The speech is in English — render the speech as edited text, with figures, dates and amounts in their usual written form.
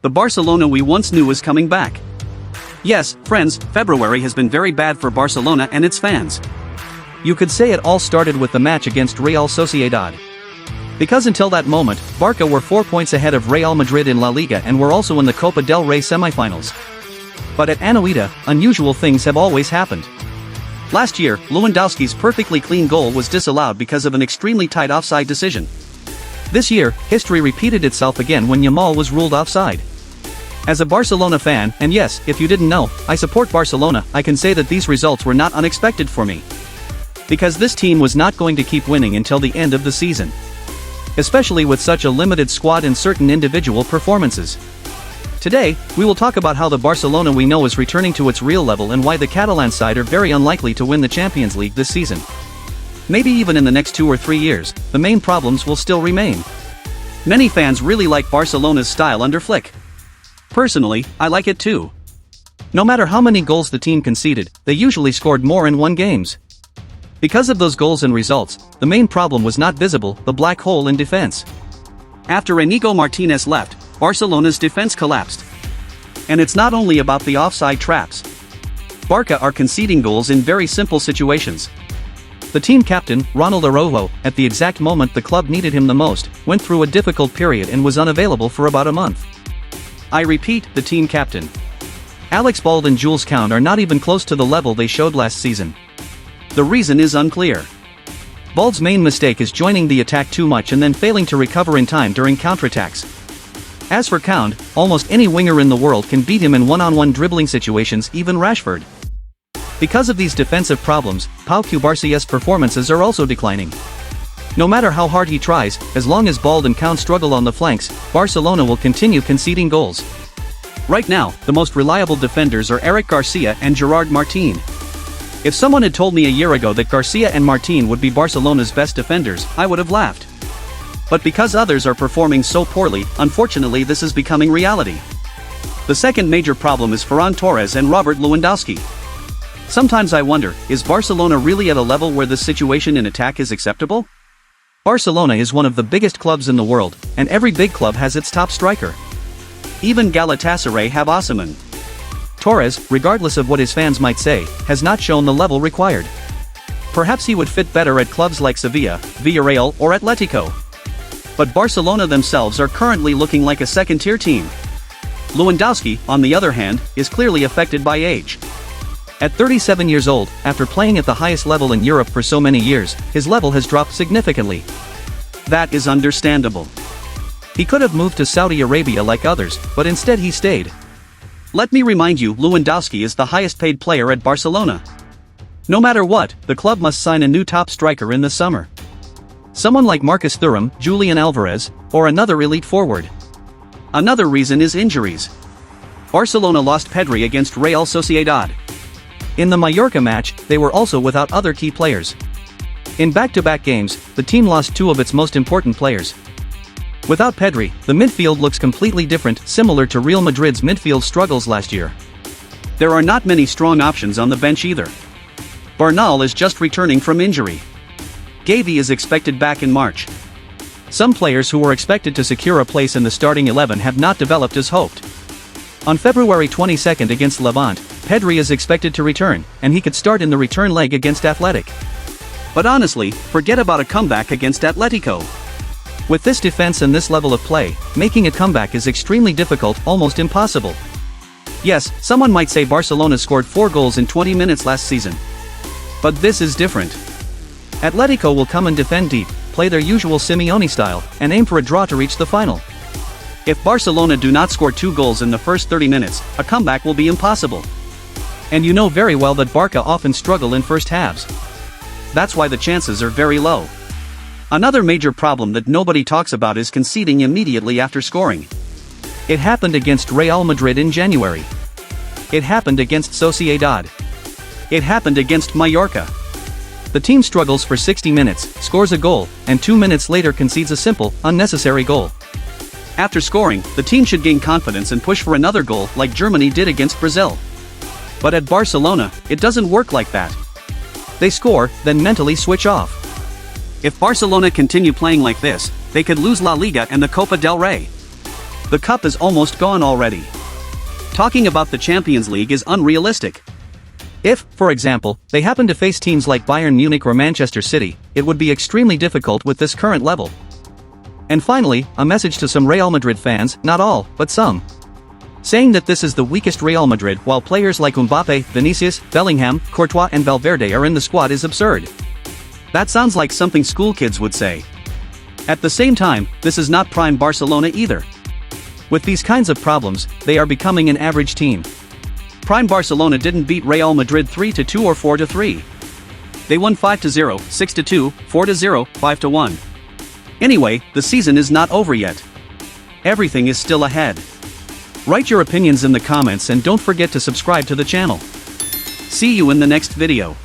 The Barcelona we once knew is coming back. Yes, friends, February has been very bad for Barcelona and its fans. You could say it all started with the match against Real Sociedad. Because until that moment, Barca were 4 points ahead of Real Madrid in La Liga and were also in the Copa del Rey semifinals. But at Anoeta, unusual things have always happened. Last year, Lewandowski's perfectly clean goal was disallowed because of an extremely tight offside decision. This year, history repeated itself again when Yamal was ruled offside. As a Barcelona fan, and yes, if you didn't know, I support Barcelona, I can say that these results were not unexpected for me. Because this team was not going to keep winning until the end of the season. Especially with such a limited squad and certain individual performances. Today, we will talk about how the Barcelona we know is returning to its real level and why the Catalan side are very unlikely to win the Champions League this season. Maybe even in the next 2 or 3 years, the main problems will still remain. Many fans really like Barcelona's style under Flick. Personally, I like it too. No matter how many goals the team conceded, they usually scored more in 1 games. Because of those goals and results, the main problem was not visible, the black hole in defense. After Inigo Martinez left, Barcelona's defense collapsed. And it's not only about the offside traps. Barca are conceding goals in very simple situations. The team captain, Ronald Araujo, at the exact moment the club needed him the most, went through a difficult period and was unavailable for about a month. I repeat, the team captain. Alex Bald and Jules Kound are not even close to the level they showed last season. The reason is unclear. Bald's main mistake is joining the attack too much and then failing to recover in time during counterattacks. As for Kound, almost any winger in the world can beat him in one-on-one dribbling situations, even Rashford. Because of these defensive problems, Pau Cubarcia's performances are also declining. No matter how hard he tries, as long as Bald and Kound struggle on the flanks, Barcelona will continue conceding goals. Right now, the most reliable defenders are Eric Garcia and Gerard Martin. If someone had told me a year ago that Garcia and Martin would be Barcelona's best defenders, I would have laughed. But because others are performing so poorly, unfortunately this is becoming reality. The second major problem is Ferran Torres and Robert Lewandowski. Sometimes I wonder, is Barcelona really at a level where this situation in attack is acceptable? Barcelona is one of the biggest clubs in the world, and every big club has its top striker. Even Galatasaray have Osimhen. Torres, regardless of what his fans might say, has not shown the level required. Perhaps he would fit better at clubs like Sevilla, Villarreal or Atletico. But Barcelona themselves are currently looking like a second-tier team. Lewandowski, on the other hand, is clearly affected by age. At 37 years old, after playing at the highest level in Europe for so many years, his level has dropped significantly. That is understandable. He could have moved to Saudi Arabia like others, but instead he stayed. Let me remind you, Lewandowski is the highest-paid player at Barcelona. No matter what, the club must sign a new top striker in the summer. Someone like Marcus Thuram, Julian Alvarez, or another elite forward. Another reason is injuries. Barcelona lost Pedri against Real Sociedad. In the Mallorca match, they were also without other key players. In back-to-back games, the team lost 2 of its most important players. Without Pedri, the midfield looks completely different, similar to Real Madrid's midfield struggles last year. There are not many strong options on the bench either. Bernal is just returning from injury. Gavi is expected back in March. Some players who were expected to secure a place in the starting 11 have not developed as hoped. On February 22 against Levante, Pedri is expected to return, and he could start in the return leg against Athletic. But honestly, forget about a comeback against Atletico. With this defense and this level of play, making a comeback is extremely difficult, almost impossible. Yes, someone might say Barcelona scored 4 goals in 20 minutes last season. But this is different. Atletico will come and defend deep, play their usual Simeone style, and aim for a draw to reach the final. If Barcelona do not score 2 goals in the first 30 minutes, a comeback will be impossible. And you know very well that Barca often struggle in first halves. That's why the chances are very low. Another major problem that nobody talks about is conceding immediately after scoring. It happened against Real Madrid in January. It happened against Sociedad. It happened against Mallorca. The team struggles for 60 minutes, scores a goal, and 2 minutes later concedes a simple, unnecessary goal. After scoring, the team should gain confidence and push for another goal like Germany did against Brazil. But at Barcelona, it doesn't work like that. They score, then mentally switch off. If Barcelona continue playing like this, they could lose La Liga and the Copa del Rey. The cup is almost gone already. Talking about the Champions League is unrealistic. If, for example, they happen to face teams like Bayern Munich or Manchester City, it would be extremely difficult with this current level. And finally, a message to some Real Madrid fans, not all, but some. Saying that this is the weakest Real Madrid while players like Mbappe, Vinicius, Bellingham, Courtois and Valverde are in the squad is absurd. That sounds like something school kids would say. At the same time, this is not prime Barcelona either. With these kinds of problems, they are becoming an average team. Prime Barcelona didn't beat Real Madrid 3-2 or 4-3. They won 5-0, 6-2, 4-0, 5-1. Anyway, the season is not over yet. Everything is still ahead. Write your opinions in the comments and don't forget to subscribe to the channel. See you in the next video.